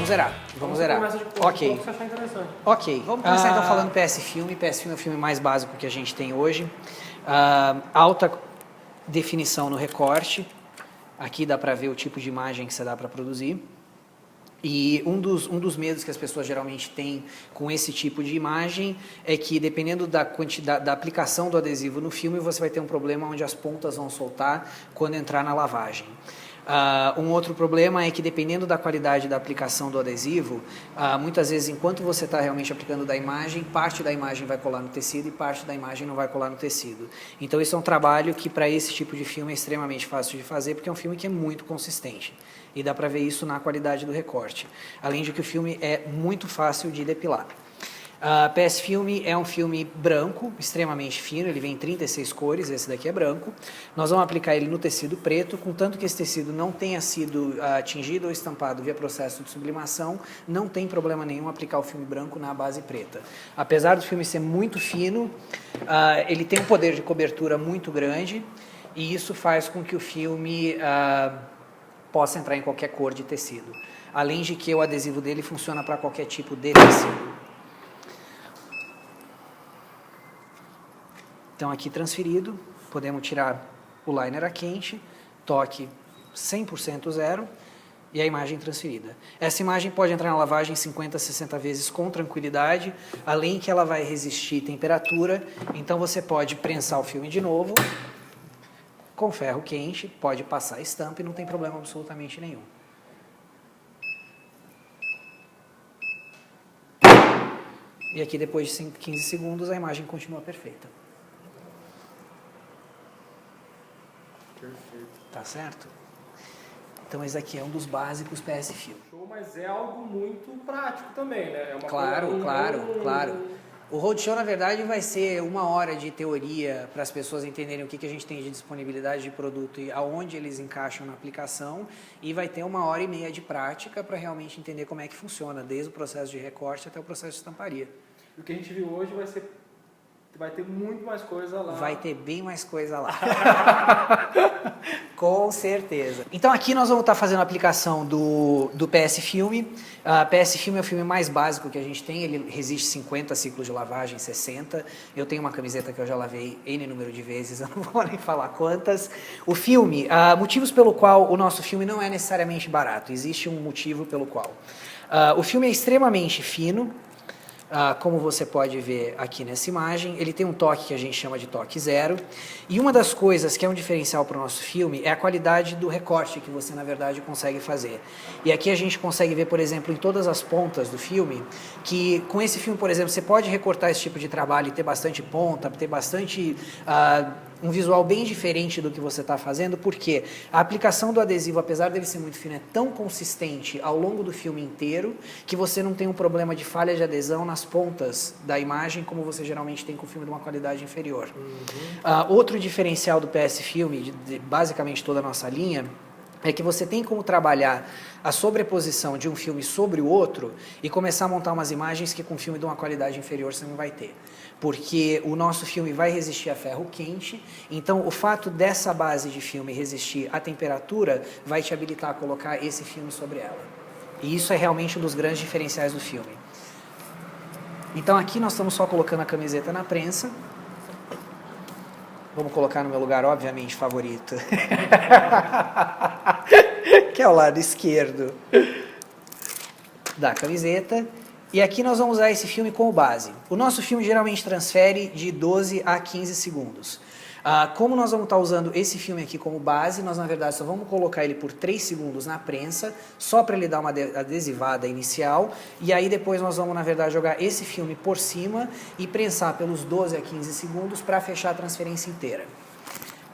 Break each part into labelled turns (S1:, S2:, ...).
S1: vamos zerar. Vamos zerar. Ok. Ok. Vamos começar então falando PS Filme. PS Filme é o filme mais básico que a gente tem hoje. Alta definição no recorte. Aqui dá para ver o tipo de imagem que você dá para produzir. E um dos medos que as pessoas geralmente têm com esse tipo de imagem é que, dependendo da quantidade, da aplicação do adesivo no filme, você vai ter um problema onde as pontas vão soltar quando entrar na lavagem. Um outro problema é que, dependendo da qualidade da aplicação do adesivo, muitas vezes, enquanto você está realmente aplicando da imagem, parte da imagem vai colar no tecido e parte da imagem não vai colar no tecido. Então, isso é um trabalho que, para esse tipo de filme, é extremamente fácil de fazer, porque é um filme que é muito consistente. E dá para ver isso na qualidade do recorte. Além de que o filme é muito fácil de depilar. PS Filme é um filme branco, extremamente fino, ele vem em 36 cores, esse daqui é branco. Nós vamos aplicar ele no tecido preto, contanto que esse tecido não tenha sido tingido ou estampado via processo de sublimação, não tem problema nenhum aplicar o filme branco na base preta. Apesar do filme ser muito fino, ele tem um poder de cobertura muito grande, e isso faz com que o filme possa entrar em qualquer cor de tecido. Além de que o adesivo dele funciona para qualquer tipo de tecido. Então, aqui transferido, podemos tirar o liner a quente, toque 100% zero e a imagem transferida. Essa imagem pode entrar na lavagem 50, 60 vezes com tranquilidade, além que ela vai resistir temperatura, então você pode prensar o filme de novo, com ferro quente, pode passar a estampa e não tem problema absolutamente nenhum. E aqui, depois de 15 segundos, a imagem continua perfeita.
S2: Perfeito.
S1: Tá certo? Então, esse aqui é um dos básicos PS Filme.
S2: Show, mas é algo muito prático também, né? É uma
S1: Claro,
S2: coisa,
S1: claro. O roadshow, na verdade, vai ser 1 hora de teoria para as pessoas entenderem o que a gente tem de disponibilidade de produto e aonde eles encaixam na aplicação, e vai ter 1h30 de prática para realmente entender como é que funciona, desde o processo de recorte até o processo de estamparia.
S2: O que a gente viu hoje vai ter muito mais coisa lá.
S1: Vai ter bem mais coisa lá. Com certeza. Então, aqui nós vamos estar fazendo a aplicação do PS Filme. PS Filme é o filme mais básico que a gente tem. Ele resiste 50 ciclos de lavagem, 60. Eu tenho uma camiseta que eu já lavei N número de vezes, eu não vou nem falar quantas. O filme, motivos pelo qual o nosso filme não é necessariamente barato. Existe um motivo pelo qual. O filme é extremamente fino. Como você pode ver aqui nessa imagem, ele tem um toque que a gente chama de toque zero, e uma das coisas que é um diferencial para o nosso filme é a qualidade do recorte que você, na verdade, consegue fazer. E aqui a gente consegue ver, por exemplo, em todas as pontas do filme, que com esse filme, por exemplo, você pode recortar esse tipo de trabalho e ter bastante ponta, ter bastante... um visual bem diferente do que você está fazendo, porque a aplicação do adesivo, apesar dele ser muito fino, é tão consistente ao longo do filme inteiro, que você não tem um problema de falha de adesão nas pontas da imagem, como você geralmente tem com o filme de uma qualidade inferior. Outro diferencial do PS Filme, de basicamente toda a nossa linha, é que você tem como trabalhar a sobreposição de um filme sobre o outro e começar a montar umas imagens que com um filme de uma qualidade inferior você não vai ter. Porque o nosso filme vai resistir a ferro quente, então o fato dessa base de filme resistir à temperatura vai te habilitar a colocar esse filme sobre ela. E isso é realmente um dos grandes diferenciais do filme. Então aqui nós estamos só colocando a camiseta na prensa. Vamos colocar no meu lugar, obviamente, favorito. Que é o lado esquerdo da camiseta. E aqui nós vamos usar esse filme como base. O nosso filme geralmente transfere de 12 a 15 segundos. Como nós vamos estar usando esse filme aqui como base, nós na verdade só vamos colocar ele por 3 segundos na prensa, só para ele dar uma adesivada inicial, e aí depois nós vamos na verdade jogar esse filme por cima e prensar pelos 12 a 15 segundos para fechar a transferência inteira.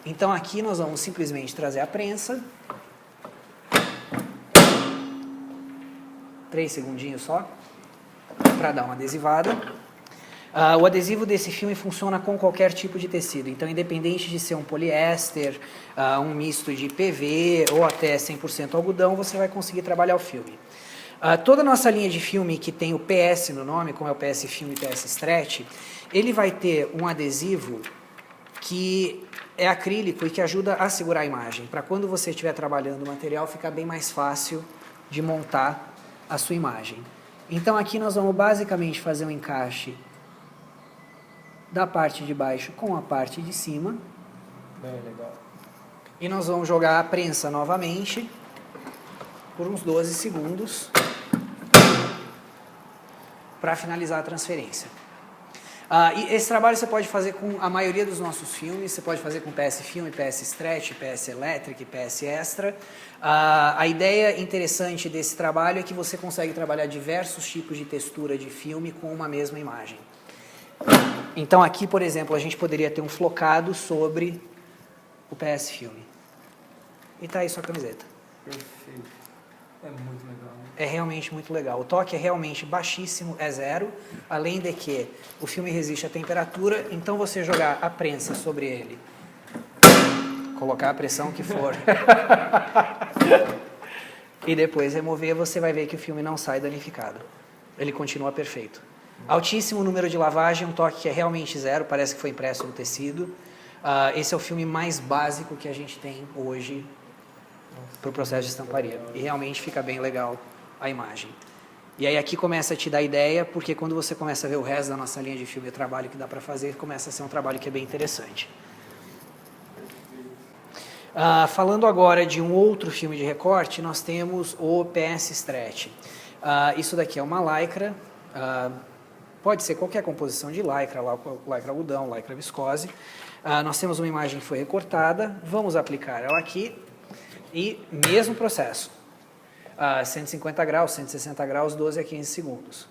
S1: Então aqui nós vamos simplesmente trazer a prensa, 3 segundinhos só, para dar uma adesivada. O adesivo desse filme funciona com qualquer tipo de tecido, então independente de ser um poliéster, um misto de PV ou até 100% algodão, você vai conseguir trabalhar o filme. Toda a nossa linha de filme que tem o PS no nome, como é o PS Filme e PS Stretch, ele vai ter um adesivo que é acrílico e que ajuda a segurar a imagem, para quando você estiver trabalhando o material ficar bem mais fácil de montar a sua imagem. Então aqui nós vamos basicamente fazer um encaixe da parte de baixo com a parte de cima.
S2: Bem legal.
S1: E nós vamos jogar a prensa novamente por uns 12 segundos para finalizar a transferência. E esse trabalho você pode fazer com a maioria dos nossos filmes, você pode fazer com PS Filme, PS Stretch, PS Electric, PS Extra. A ideia interessante desse trabalho é que você consegue trabalhar diversos tipos de textura de filme com uma mesma imagem. Então aqui, por exemplo, a gente poderia ter um flocado sobre o PS Filme. E tá aí sua camiseta.
S2: Perfeito. É muito legal, né?
S1: É realmente muito legal. O toque é realmente baixíssimo, é 0, além de que o filme resiste à temperatura, então você jogar a prensa sobre ele, colocar a pressão que for, e depois remover, você vai ver que o filme não sai danificado. Ele continua perfeito. Altíssimo número de lavagem, um toque que é realmente 0, parece que foi impresso no tecido. Esse é o filme mais básico que a gente tem hoje para o processo de estamparia. E realmente fica bem legal a imagem. E aí aqui começa a te dar ideia, porque quando você começa a ver o resto da nossa linha de filme e o trabalho que dá para fazer, começa a ser um trabalho que é bem interessante. Falando agora de um outro filme de recorte, nós temos o PS Stretch. Isso daqui é uma lycra, pode ser qualquer composição de lycra, lycra algodão, lycra viscose. Nós temos uma imagem que foi recortada, vamos aplicar ela aqui e mesmo processo. 150 graus, 160 graus, 12 a 15 segundos.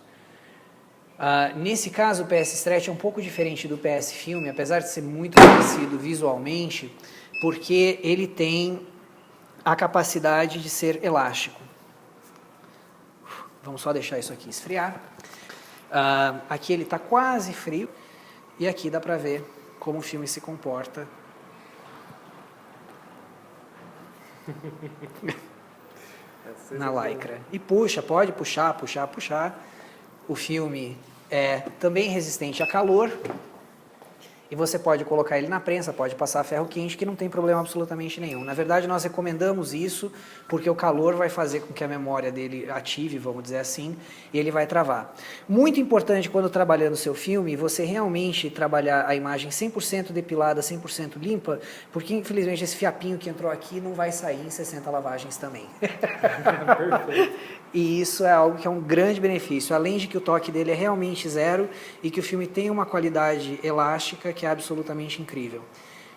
S1: Nesse caso, o PS Stretch é um pouco diferente do PS Filme, apesar de ser muito parecido visualmente, porque ele tem a capacidade de ser elástico. Vamos só deixar isso aqui esfriar. Aqui ele está quase frio, e aqui dá para ver como o filme se comporta. Na lycra. E puxa, pode puxar. O filme é também resistente a calor. E você pode colocar ele na prensa, pode passar ferro quente, que não tem problema absolutamente nenhum. Na verdade, nós recomendamos isso porque o calor vai fazer com que a memória dele ative, vamos dizer assim, e ele vai travar. Muito importante quando trabalhando o seu filme, você realmente trabalhar a imagem 100% depilada, 100% limpa, porque infelizmente esse fiapinho que entrou aqui não vai sair em 60 lavagens também.
S2: Perfeito.
S1: E isso é algo que é um grande benefício, além de que o toque dele é realmente 0 e que o filme tem uma qualidade elástica que é absolutamente incrível.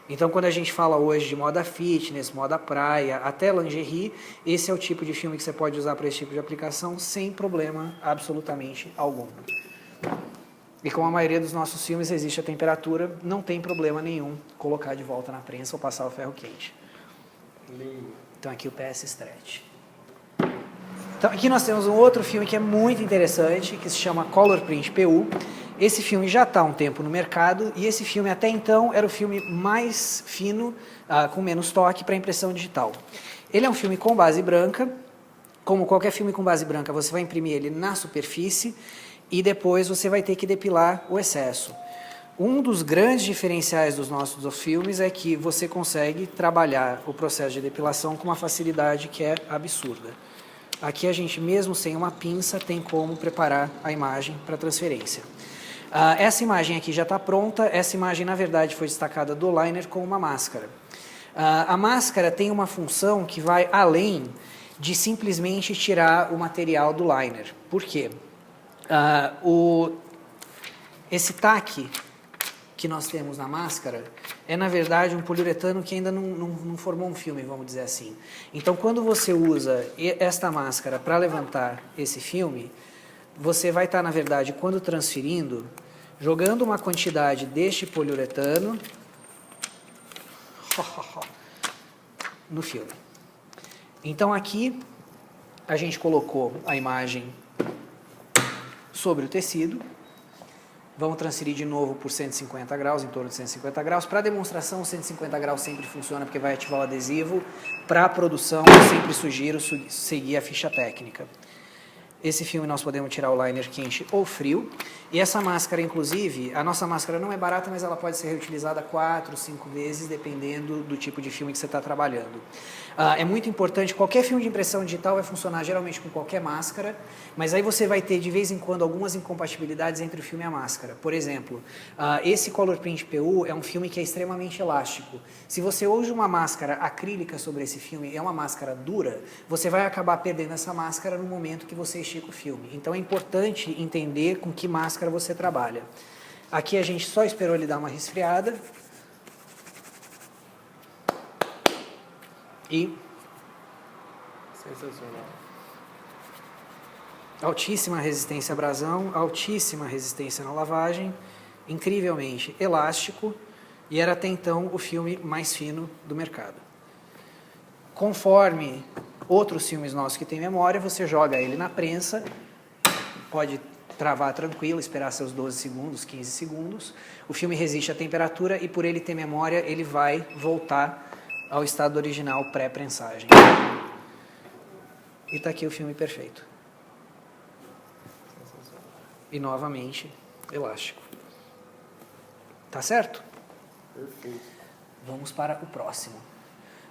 S1: Então, quando a gente fala hoje de moda fitness, moda praia, até lingerie, esse é o tipo de filme que você pode usar para esse tipo de aplicação sem problema absolutamente algum. E como a maioria dos nossos filmes existe a temperatura, não tem problema nenhum colocar de volta na prensa ou passar o ferro quente. Então aqui o PS Stretch. Então aqui nós temos um outro filme que é muito interessante, que se chama Color Print PU. Esse filme já está há um tempo no mercado e esse filme até então era o filme mais fino, com menos toque para impressão digital. Ele é um filme com base branca. Como qualquer filme com base branca, você vai imprimir ele na superfície e depois você vai ter que depilar o excesso. Um dos grandes diferenciais dos nossos filmes é que você consegue trabalhar o processo de depilação com uma facilidade que é absurda. Aqui a gente, mesmo sem uma pinça, tem como preparar a imagem para transferência. Essa imagem aqui já está pronta. Essa imagem, na verdade, foi destacada do liner com uma máscara. A máscara tem uma função que vai além de simplesmente tirar o material do liner. Por quê? Esse taque que nós temos na máscara é, na verdade, um poliuretano que ainda não formou um filme, vamos dizer assim. Então, quando você usa esta máscara para levantar esse filme, você vai estar, na verdade, quando transferindo, jogando uma quantidade deste poliuretano no filme. Então, aqui, a gente colocou a imagem sobre o tecido. Vamos transferir de novo por 150 graus, em torno de 150 graus. Para demonstração, 150 graus sempre funciona porque vai ativar o adesivo. Para a produção, eu sempre sugiro seguir a ficha técnica. Esse filme nós podemos tirar o liner quente ou frio. E essa máscara, inclusive, a nossa máscara não é barata, mas ela pode ser reutilizada 4, 5 vezes, dependendo do tipo de filme que você está trabalhando. É muito importante, qualquer filme de impressão digital vai funcionar geralmente com qualquer máscara, mas aí você vai ter de vez em quando algumas incompatibilidades entre o filme e a máscara. Por exemplo, esse Color Print PU é um filme que é extremamente elástico. Se você usa uma máscara acrílica sobre esse filme, é uma máscara dura, você vai acabar perdendo essa máscara no momento que você estica o filme. Então é importante entender com que máscara você trabalha. Aqui a gente só esperou ele dar uma resfriada. E
S2: Sensacional.
S1: altíssima resistência à abrasão, altíssima resistência na lavagem, incrivelmente elástico, e era até então o filme mais fino do mercado. Conforme outros filmes nossos que tem memória, você joga ele na prensa, pode travar tranquilo, esperar seus 12 segundos, 15 segundos. O filme resiste à temperatura e por ele ter memória, ele vai voltar ao estado original pré-prensagem. E está aqui o filme perfeito. E novamente, elástico. Tá certo?
S2: Perfeito.
S1: Vamos para o próximo.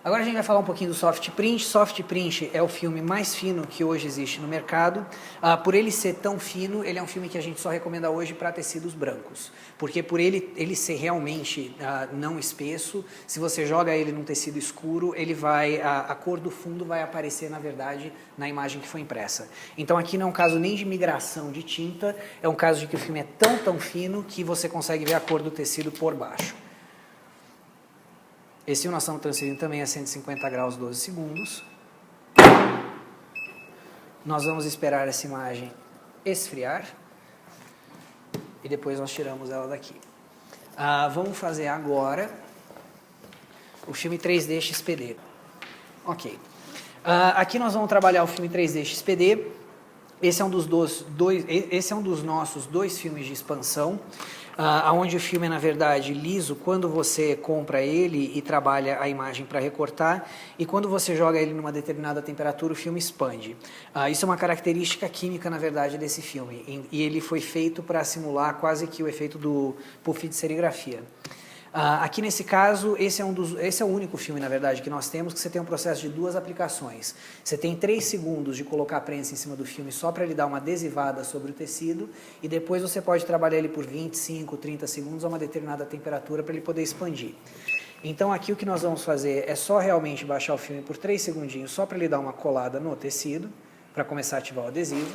S1: Agora a gente vai falar um pouquinho do soft print. Soft print é o filme mais fino que hoje existe no mercado. Por ele ser tão fino, ele é um filme que a gente só recomenda hoje para tecidos brancos. Porque por ele ser realmente não espesso, se você joga ele num tecido escuro, ele vai, a cor do fundo vai aparecer, na verdade, na imagem que foi impressa. Então aqui não é um caso nem de migração de tinta, é um caso de que o filme é tão fino que você consegue ver a cor do tecido por baixo. Esse nós estamos transferindo também a 150 graus 12 segundos. Nós vamos esperar essa imagem esfriar e depois nós tiramos ela daqui. Vamos fazer agora o filme 3D XPD. Ok. Aqui nós vamos trabalhar o filme 3D XPD. Esse é um dos nossos 2 filmes de expansão, onde o filme é, na verdade, liso quando você compra ele e trabalha a imagem para recortar, e quando você joga ele numa determinada temperatura, o filme expande. Isso é uma característica química, na verdade, desse filme, e ele foi feito para simular quase que o efeito do puff de serigrafia. Aqui nesse caso, esse é o único filme, na verdade, que nós temos, que você tem um processo de 2 aplicações. Você tem 3 segundos de colocar a prensa em cima do filme só para ele dar uma adesivada sobre o tecido, e depois você pode trabalhar ele por 25, 30 segundos a uma determinada temperatura para ele poder expandir. Então aqui o que nós vamos fazer é só realmente baixar o filme por 3 segundinhos, só para ele dar uma colada no tecido, para começar a ativar o adesivo.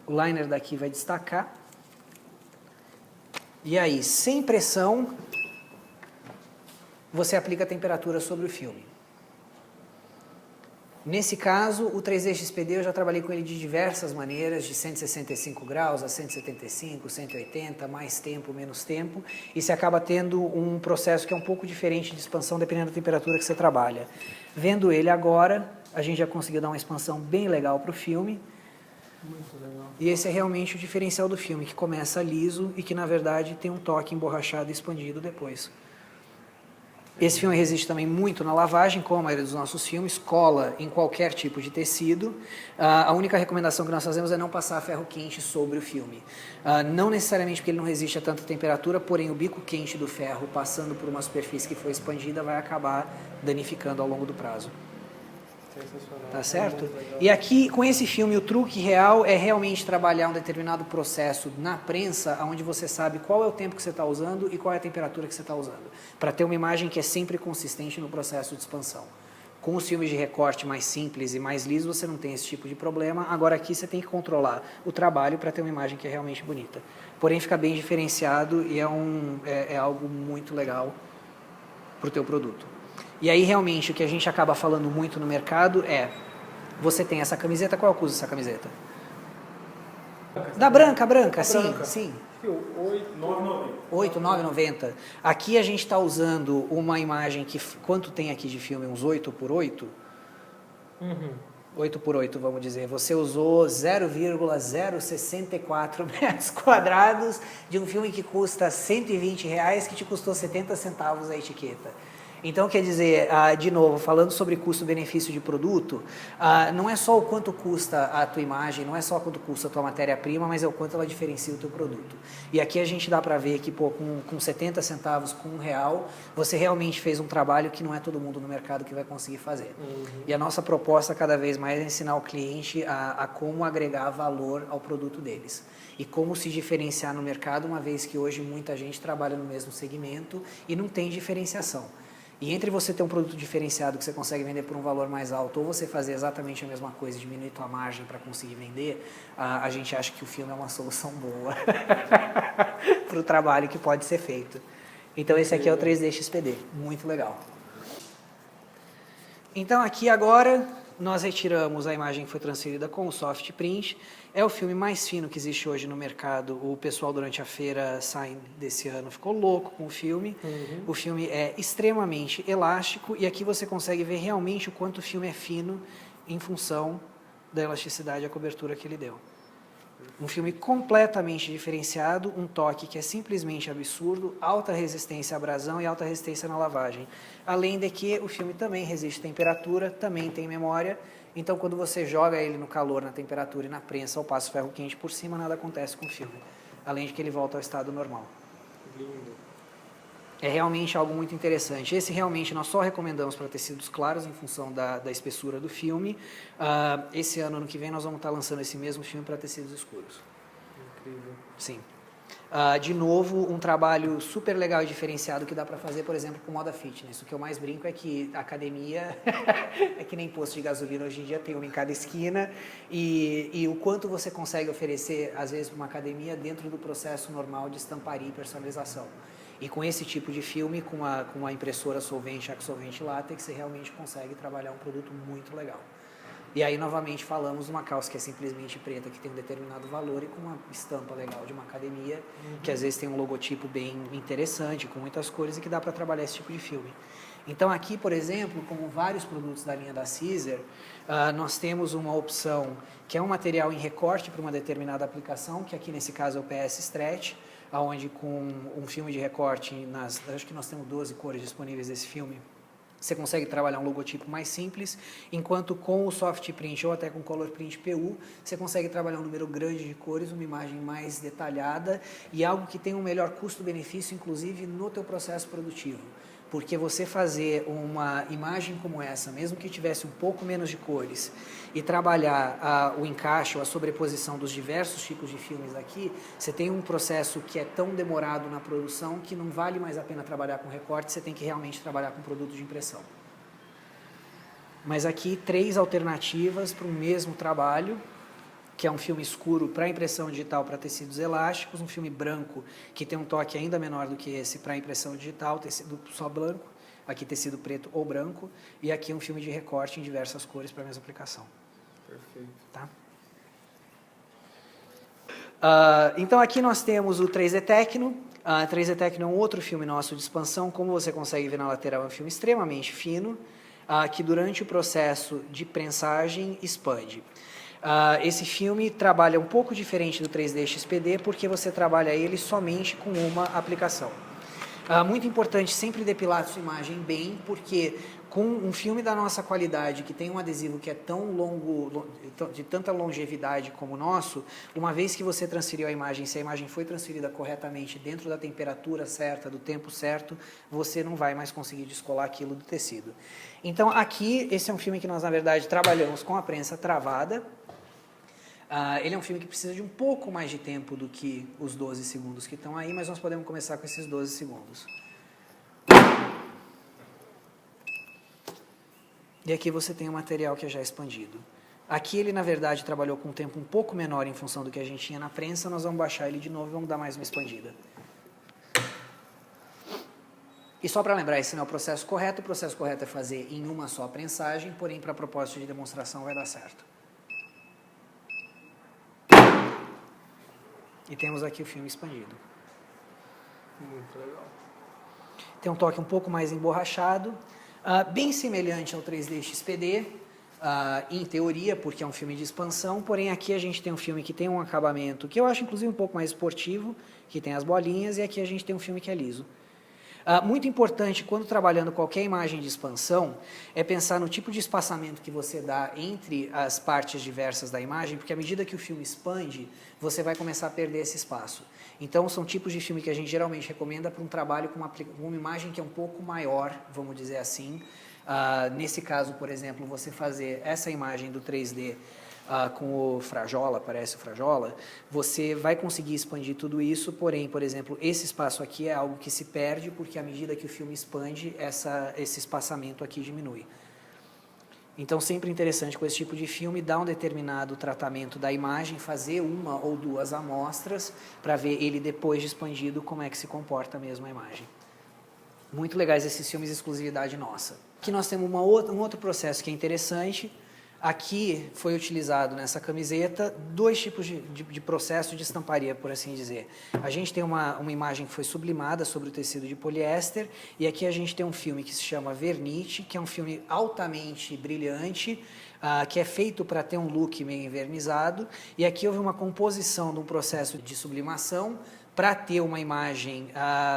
S1: O liner daqui vai destacar. E aí, sem pressão, você aplica a temperatura sobre o filme. Nesse caso, o 3D XPD eu já trabalhei com ele de diversas maneiras, de 165 graus a 175, 180, mais tempo, menos tempo, e você acaba tendo um processo que é um pouco diferente de expansão dependendo da temperatura que você trabalha. Vendo ele agora, a gente já conseguiu dar uma expansão bem legal para o filme.
S2: Muito legal.
S1: E esse é realmente o diferencial do filme, que começa liso e que, na verdade, tem um toque emborrachado e expandido depois. Esse filme resiste também muito na lavagem, como a maioria dos nossos filmes, cola em qualquer tipo de tecido. A única recomendação que nós fazemos é não passar ferro quente sobre o filme. Não necessariamente porque ele não resiste a tanta temperatura, porém o bico quente do ferro passando por uma superfície que foi expandida vai acabar danificando ao longo do prazo.
S2: Sensacional.
S1: Tá certo? E aqui, com esse filme, o truque real é realmente trabalhar um determinado processo na prensa, onde você sabe qual é o tempo que você está usando e qual é a temperatura que você está usando, para ter uma imagem que é sempre consistente no processo de expansão. Com os filmes de recorte mais simples e mais lisos, você não tem esse tipo de problema. Agora aqui você tem que controlar o trabalho para ter uma imagem que é realmente bonita. Porém, fica bem diferenciado e é algo muito legal para o teu produto. E aí, realmente, o que a gente acaba falando muito no mercado é, você tem essa camiseta, qual é o custo dessa camiseta? Da branca, sim,
S2: branca.
S1: sim.
S2: 8,90.
S1: 8,9,90. Aqui a gente está usando uma imagem que, quanto tem aqui de filme? Uns 8x8? 8x8, vamos dizer. Você usou 0,064 metros quadrados de um filme que custa R$120, que te custou 70 centavos a etiqueta. Então, quer dizer, de novo, falando sobre custo-benefício de produto, não é só o quanto custa a tua imagem, não é só quanto custa a tua matéria-prima, mas é o quanto ela diferencia o teu produto. E aqui a gente dá para ver que, pô, com 70 centavos, com R$1, você realmente fez um trabalho que não é todo mundo no mercado que vai conseguir fazer. E a nossa proposta cada vez mais é ensinar o cliente a como agregar valor ao produto deles. E como se diferenciar no mercado, uma vez que hoje muita gente trabalha no mesmo segmento e não tem diferenciação. E entre você ter um produto diferenciado que você consegue vender por um valor mais alto ou você fazer exatamente a mesma coisa, diminuir tua margem para conseguir vender, a gente acha que o filme é uma solução boa para o trabalho que pode ser feito. Então esse aqui é o 3D XPD, muito legal. Então aqui agora nós retiramos a imagem que foi transferida com o soft print. É o filme mais fino que existe hoje no mercado. O pessoal durante a feira Sign desse ano ficou louco com o filme. O filme é extremamente elástico e aqui você consegue ver realmente o quanto o filme é fino em função da elasticidade e a cobertura que ele deu. Um filme completamente diferenciado, um toque que é simplesmente absurdo, alta resistência à abrasão e alta resistência na lavagem. Além de que o filme também resiste à temperatura, também tem memória, então quando você joga ele no calor, na temperatura e na prensa ou passa o ferro quente por cima, nada acontece com o filme. Além de que ele volta ao estado normal.
S2: Lindo.
S1: É realmente algo muito interessante. Esse realmente nós só recomendamos para tecidos claros em função da espessura do filme. Esse ano que vem, nós vamos estar lançando esse mesmo filme para tecidos escuros.
S2: Incrível.
S1: Sim. De novo, um trabalho super legal e diferenciado que dá para fazer, por exemplo, com moda fitness. O que eu mais brinco é que a academia é que nem posto de gasolina hoje em dia, tem uma em cada esquina, e o quanto você consegue oferecer, às vezes, para uma academia dentro do processo normal de estamparia e personalização. E com esse tipo de filme, com uma impressora solvente, axolvente látex, você realmente consegue trabalhar um produto muito legal. E aí, novamente, falamos de uma calça que é simplesmente preta, que tem um determinado valor, e com uma estampa legal de uma academia, que às vezes tem um logotipo bem interessante, com muitas cores, e que dá para trabalhar esse tipo de filme. Então, aqui, por exemplo, como vários produtos da linha da Caesar, nós temos uma opção que é um material em recorte para uma determinada aplicação, que aqui nesse caso é o PS Stretch, onde com um filme de recorte, acho que nós temos 12 cores disponíveis desse filme, você consegue trabalhar um logotipo mais simples, enquanto com o soft print ou até com color print PU, você consegue trabalhar um número grande de cores, uma imagem mais detalhada e algo que tem um melhor custo-benefício, inclusive no teu processo produtivo. Porque você fazer uma imagem como essa, mesmo que tivesse um pouco menos de cores, e trabalhar o encaixe ou a sobreposição dos diversos tipos de filmes aqui, você tem um processo que é tão demorado na produção que não vale mais a pena trabalhar com recorte, você tem que realmente trabalhar com produto de impressão. Mas aqui 3 alternativas para o mesmo trabalho, que é um filme escuro para impressão digital para tecidos elásticos, um filme branco que tem um toque ainda menor do que esse para impressão digital, tecido só branco, aqui tecido preto ou branco, e aqui um filme de recorte em diversas cores para a mesma aplicação.
S2: Perfeito.
S1: Tá? Então aqui nós temos o 3D Tecno. 3D Tecno é um outro filme nosso de expansão, como você consegue ver na lateral, é um filme extremamente fino, que durante o processo de prensagem expande. Esse filme trabalha um pouco diferente do 3D XPD, porque você trabalha ele somente com uma aplicação. Muito importante sempre depilar a sua imagem bem, porque com um filme da nossa qualidade, que tem um adesivo que é tão longo, de tanta longevidade como o nosso, uma vez que você transferiu a imagem, se a imagem foi transferida corretamente dentro da temperatura certa, do tempo certo, você não vai mais conseguir descolar aquilo do tecido. Então aqui, esse é um filme que nós na verdade trabalhamos com a prensa travada. Ele é um filme que precisa de um pouco mais de tempo do que os 12 segundos que estão aí, mas nós podemos começar com esses 12 segundos. E aqui você tem o material que é já expandido. Aqui ele, na verdade, trabalhou com um tempo um pouco menor em função do que a gente tinha na prensa. Nós vamos baixar ele de novo e vamos dar mais uma expandida. E só para lembrar, esse não é o processo correto. O processo correto é fazer em uma só prensagem, porém, para propósito de demonstração, vai dar certo. E temos aqui o filme expandido.
S2: Muito legal.
S1: Tem um toque um pouco mais emborrachado, bem semelhante ao 3D XPD, em teoria, porque é um filme de expansão, porém aqui a gente tem um filme que tem um acabamento que eu acho inclusive um pouco mais esportivo, que tem as bolinhas, e aqui a gente tem um filme que é liso. Muito importante, quando trabalhando qualquer imagem de expansão, é pensar no tipo de espaçamento que você dá entre as partes diversas da imagem, porque à medida que o filme expande, você vai começar a perder esse espaço. Então, são tipos de filme que a gente geralmente recomenda para um trabalho com uma imagem que é um pouco maior, vamos dizer assim. Nesse caso, por exemplo, você fazer essa imagem do 3D com o Frajola, parece o Frajola, você vai conseguir expandir tudo isso, porém, por exemplo, esse espaço aqui é algo que se perde, porque à medida que o filme expande, esse espaçamento aqui diminui. Então, sempre interessante com esse tipo de filme, dar um determinado tratamento da imagem, fazer uma ou duas amostras, para ver ele depois de expandido, como é que se comporta mesmo a imagem. Muito legais esses filmes de exclusividade nossa. Aqui nós temos um outro processo que é interessante. Aqui foi utilizado nessa camiseta 2 tipos de processo de estamparia, por assim dizer. A gente tem uma imagem que foi sublimada sobre o tecido de poliéster, e aqui a gente tem um filme que se chama Vernite, que é um filme altamente brilhante, que é feito para ter um look meio envernizado, e aqui houve uma composição de um processo de sublimação, para ter uma imagem,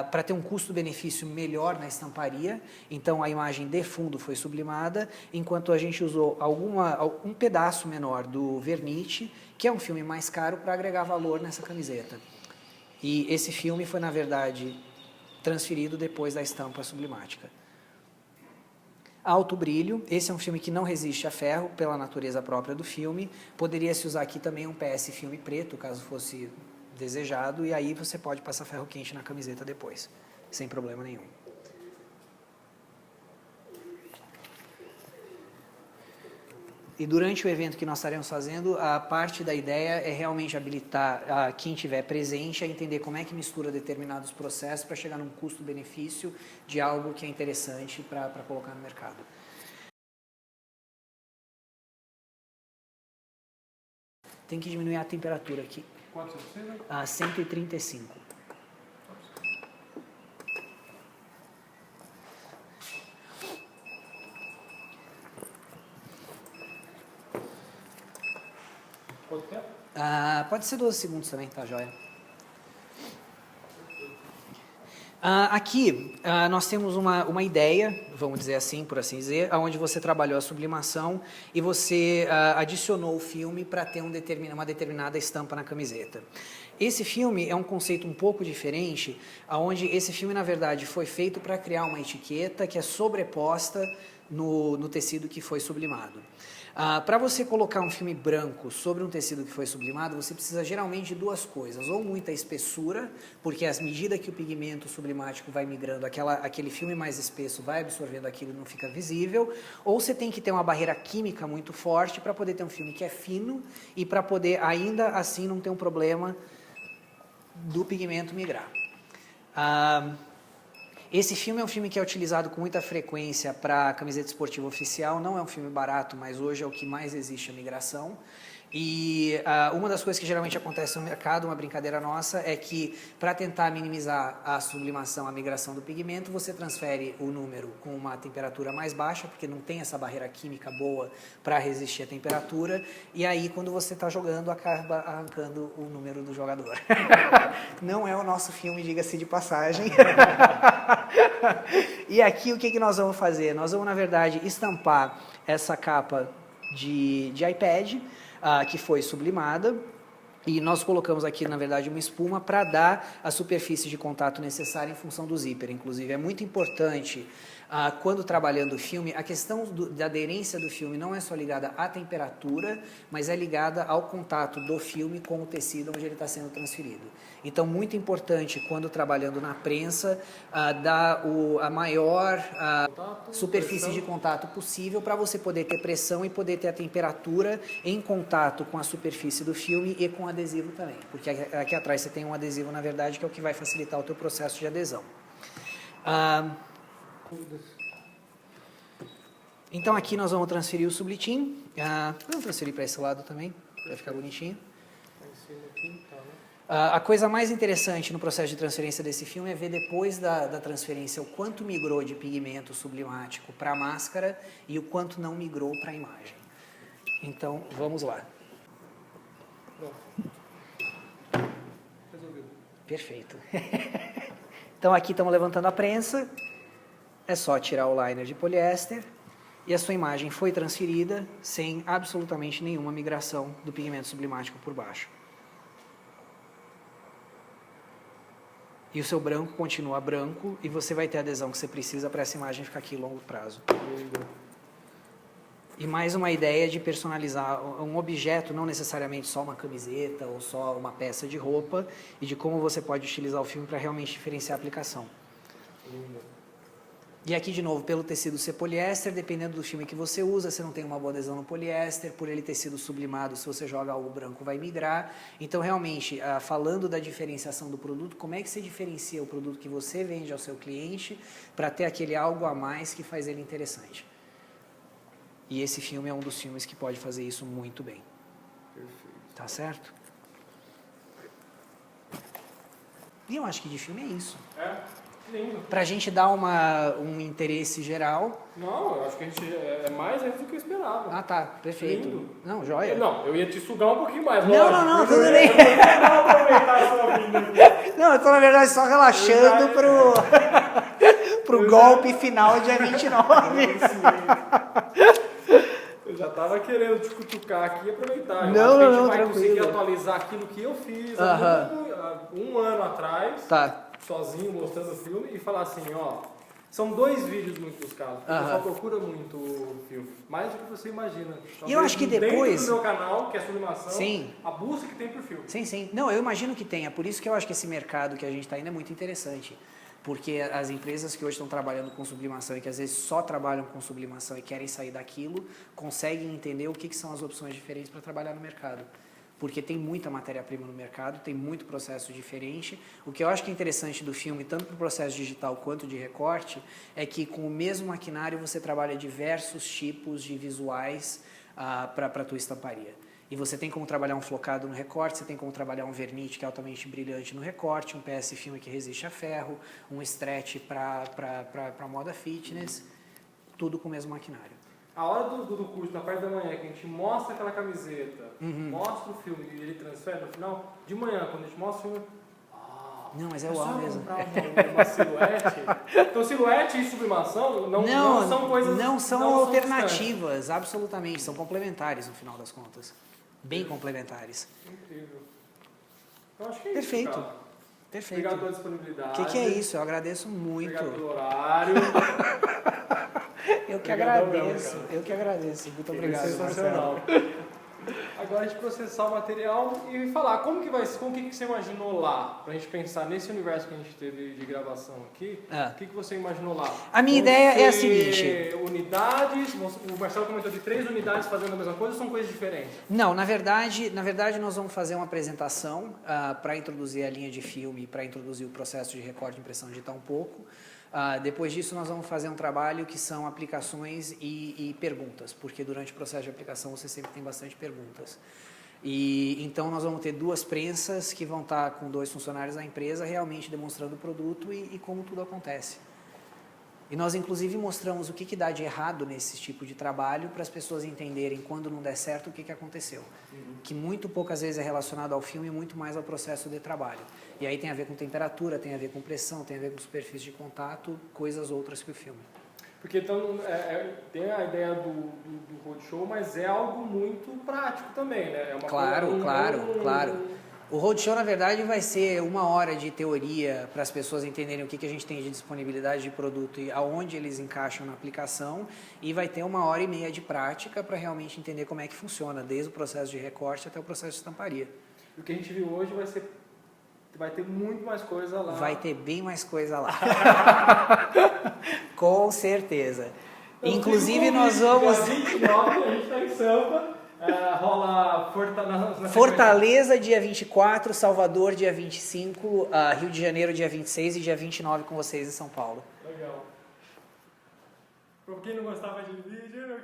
S1: para ter um custo-benefício melhor na estamparia. Então a imagem de fundo foi sublimada, enquanto a gente usou um pedaço menor do Vernite, que é um filme mais caro, para agregar valor nessa camiseta. E esse filme foi, na verdade, transferido depois da estampa sublimática. Alto brilho, esse é um filme que não resiste a ferro, pela natureza própria do filme. Poderia-se usar aqui também um PS filme preto, caso fosse desejado, e aí você pode passar ferro quente na camiseta depois, sem problema nenhum. E durante o evento que nós estaremos fazendo, a parte da ideia é realmente habilitar quem estiver presente a entender como é que mistura determinados processos para chegar num custo-benefício de algo que é interessante para colocar no mercado. Tem que diminuir a temperatura aqui.
S2: Quanto você precisa?
S1: 135.
S2: Quanto tempo?
S1: Pode ser 12 segundos também, tá joia? Aqui nós temos uma ideia, vamos dizer assim, por assim dizer, onde você trabalhou a sublimação e você adicionou o filme para ter uma determinada estampa na camiseta. Esse filme é um conceito um pouco diferente, onde esse filme, na verdade, foi feito para criar uma etiqueta que é sobreposta no tecido que foi sublimado. Para você colocar um filme branco sobre um tecido que foi sublimado, você precisa geralmente de 2 coisas, ou muita espessura, porque à medida que o pigmento sublimático vai migrando, aquele filme mais espesso vai absorvendo aquilo e não fica visível, ou você tem que ter uma barreira química muito forte para poder ter um filme que é fino e para poder ainda assim não ter um problema do pigmento migrar. Esse filme é um filme que é utilizado com muita frequência para camiseta esportiva oficial, não é um filme barato, mas hoje é o que mais existe a migração. E uma das coisas que geralmente acontece no mercado, uma brincadeira nossa, é que para tentar minimizar a sublimação, a migração do pigmento, você transfere o número com uma temperatura mais baixa, porque não tem essa barreira química boa para resistir à temperatura, e aí quando você está jogando, acaba arrancando o número do jogador. Não é o nosso filme, diga-se de passagem. E aqui o que nós vamos fazer? Nós vamos, na verdade, estampar essa capa de iPad, que foi sublimada, e nós colocamos aqui, na verdade, uma espuma para dar a superfície de contato necessária em função do zíper. Inclusive, é muito importante, quando trabalhando o filme, a questão da aderência do filme não é só ligada à temperatura, mas é ligada ao contato do filme com o tecido onde ele está sendo transferido. Então, muito importante, quando trabalhando na prensa, dar a maior superfície de contato possível para você poder ter pressão e poder ter a temperatura em contato com a superfície do filme e com o adesivo também. Porque aqui atrás você tem um adesivo, na verdade, que é o que vai facilitar o teu processo de adesão. Então aqui nós vamos transferir o Sublitin. Vamos transferir para esse lado também, para ficar bonitinho. A coisa mais interessante no processo de transferência desse filme é ver depois da transferência o quanto migrou de pigmento sublimático para a máscara e o quanto não migrou para a imagem. Então, vamos lá. Resolvido. Perfeito. Então aqui estamos levantando a prensa, é só tirar o liner de poliéster e a sua imagem foi transferida sem absolutamente nenhuma migração do pigmento sublimático por baixo. E o seu branco continua branco e você vai ter a adesão que você precisa para essa imagem ficar aqui a longo prazo. E mais uma ideia de personalizar um objeto, não necessariamente só uma camiseta ou só uma peça de roupa, e de como você pode utilizar o filme para realmente diferenciar a aplicação. E aqui, de novo, pelo tecido ser poliéster, dependendo do filme que você usa, você não tem uma boa adesão no poliéster, por ele ter sido sublimado, se você joga algo branco, vai migrar. Então, realmente, falando da diferenciação do produto, como é que você diferencia o produto que você vende ao seu cliente para ter aquele algo a mais que faz ele interessante? E esse filme é um dos filmes que pode fazer isso muito bem.
S2: Perfeito.
S1: Tá certo? E eu acho que de filme é isso.
S2: É, lindo.
S1: Pra gente dar um interesse geral.
S2: Não, eu acho que a gente é mais ainda do que eu esperava.
S1: Ah, tá. Perfeito.
S2: Lindo.
S1: Não, joia.
S2: Não, eu ia te sugar um pouquinho mais,
S1: Não,
S2: lógico.
S1: não, tudo bem.
S2: Não aproveitar a sua vinda aqui.
S1: Não, eu tô, na verdade, só relaxando pro golpe final dia 29.
S2: Eu já tava querendo te cutucar aqui e aproveitar.
S1: Não,
S2: eu acho que a gente
S1: não,
S2: vai conseguir
S1: tranquilo.
S2: atualizar aquilo que eu fiz
S1: Aham.
S2: há um ano atrás,
S1: Tá.
S2: sozinho, mostrando o filme, e falar assim, ó, são 2 vídeos muito buscados. O pessoal procura muito o filme, mais do que você imagina.
S1: E eu acho que depois...
S2: Dentro do meu canal, que é sublimação,
S1: Sim.
S2: a busca que tem por filme.
S1: Sim, sim. Não, eu imagino que tenha. Por isso que eu acho que esse mercado que a gente está indo é muito interessante. Porque as empresas que hoje estão trabalhando com sublimação e que às vezes só trabalham com sublimação e querem sair daquilo, conseguem entender o que são as opções diferentes para trabalhar no mercado. Porque tem muita matéria-prima no mercado, tem muito processo diferente. O que eu acho que é interessante do filme, tanto para o processo digital quanto de recorte, é que com o mesmo maquinário você trabalha diversos tipos de visuais para a tua estamparia. E você tem como trabalhar um flocado no recorte, você tem como trabalhar um vernite que é altamente brilhante no recorte, um PS filme que resiste a ferro, um stretch para moda fitness, tudo com o mesmo maquinário.
S2: A hora do curso, na parte da manhã, que a gente mostra aquela camiseta, mostra o filme e ele transfere no final, de manhã, quando a gente mostra o filme,
S1: não, mas é
S2: só
S1: uau mesmo.
S2: comprar uma silhuete. Então, silhuete e sublimação não são coisas...
S1: Não são
S2: não
S1: alternativas, são absolutamente, são complementares no final das contas. Bem complementares.
S2: Incrível. Eu acho que é
S1: Perfeito.
S2: isso, cara.
S1: Perfeito.
S2: Obrigado pela disponibilidade.
S1: O que é isso? Eu agradeço muito.
S2: Obrigado pelo horário.
S1: Eu que
S2: Obrigadão
S1: agradeço.
S2: mesmo,
S1: eu que agradeço. Muito obrigado.
S2: Sensacional. Agora a gente processar o material e falar como que você imaginou lá, pra gente pensar nesse universo que a gente teve de gravação aqui, o que você imaginou lá?
S1: A minha ideia é a seguinte.
S2: Unidades, o Marcelo comentou de 3 unidades fazendo a mesma coisa ou são coisas diferentes?
S1: Não, na verdade nós vamos fazer uma apresentação para introduzir a linha de filme, para introduzir o processo de recorte e impressão digital um pouco. Depois disso, nós vamos fazer um trabalho que são aplicações e perguntas, porque durante o processo de aplicação você sempre tem bastante perguntas. E então nós vamos ter 2 prensas que vão estar com 2 funcionários da empresa realmente demonstrando o produto e como tudo acontece. E nós, inclusive, mostramos o que dá de errado nesse tipo de trabalho para as pessoas entenderem, quando não der certo, o que aconteceu. Que muito poucas vezes é relacionado ao filme e muito mais ao processo de trabalho. E aí tem a ver com temperatura, tem a ver com pressão, tem a ver com superfície de contato, coisas outras que o filme.
S2: Porque então, tem a ideia do roadshow, mas é algo muito prático também, né? É uma
S1: Claro. O roadshow, na verdade, vai ser 1 hora de teoria para as pessoas entenderem o que a gente tem de disponibilidade de produto e aonde eles encaixam na aplicação, e vai ter 1h30 de prática para realmente entender como é que funciona, desde o processo de recorte até o processo de estamparia.
S2: O que a gente viu hoje vai ter muito mais coisa lá.
S1: Vai ter bem mais coisa lá. Com certeza. Inclusive, nós vamos...
S2: Dia 29, a gente está em Sampa. Rola
S1: Fortaleza dia 24, Salvador dia 25, Rio de Janeiro dia 26 e dia 29 com vocês em São Paulo.
S2: Legal. Por quem não gostava de vídeo,